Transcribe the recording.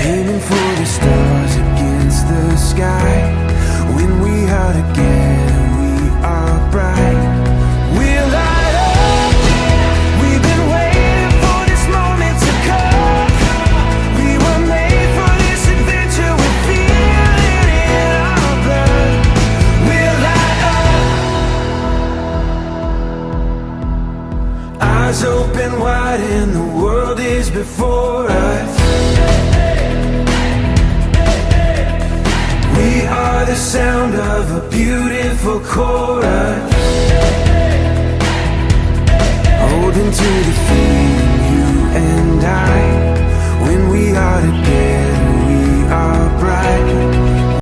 aiming for the stars against the sky. When we are together, we are bright. We'll light up. We've been waiting for this moment to come. We were made for this adventure. We feel it in our blood. We'll light up. Eyes open wide and the world is before us. We are the sound of a beautiful chorus, holding to the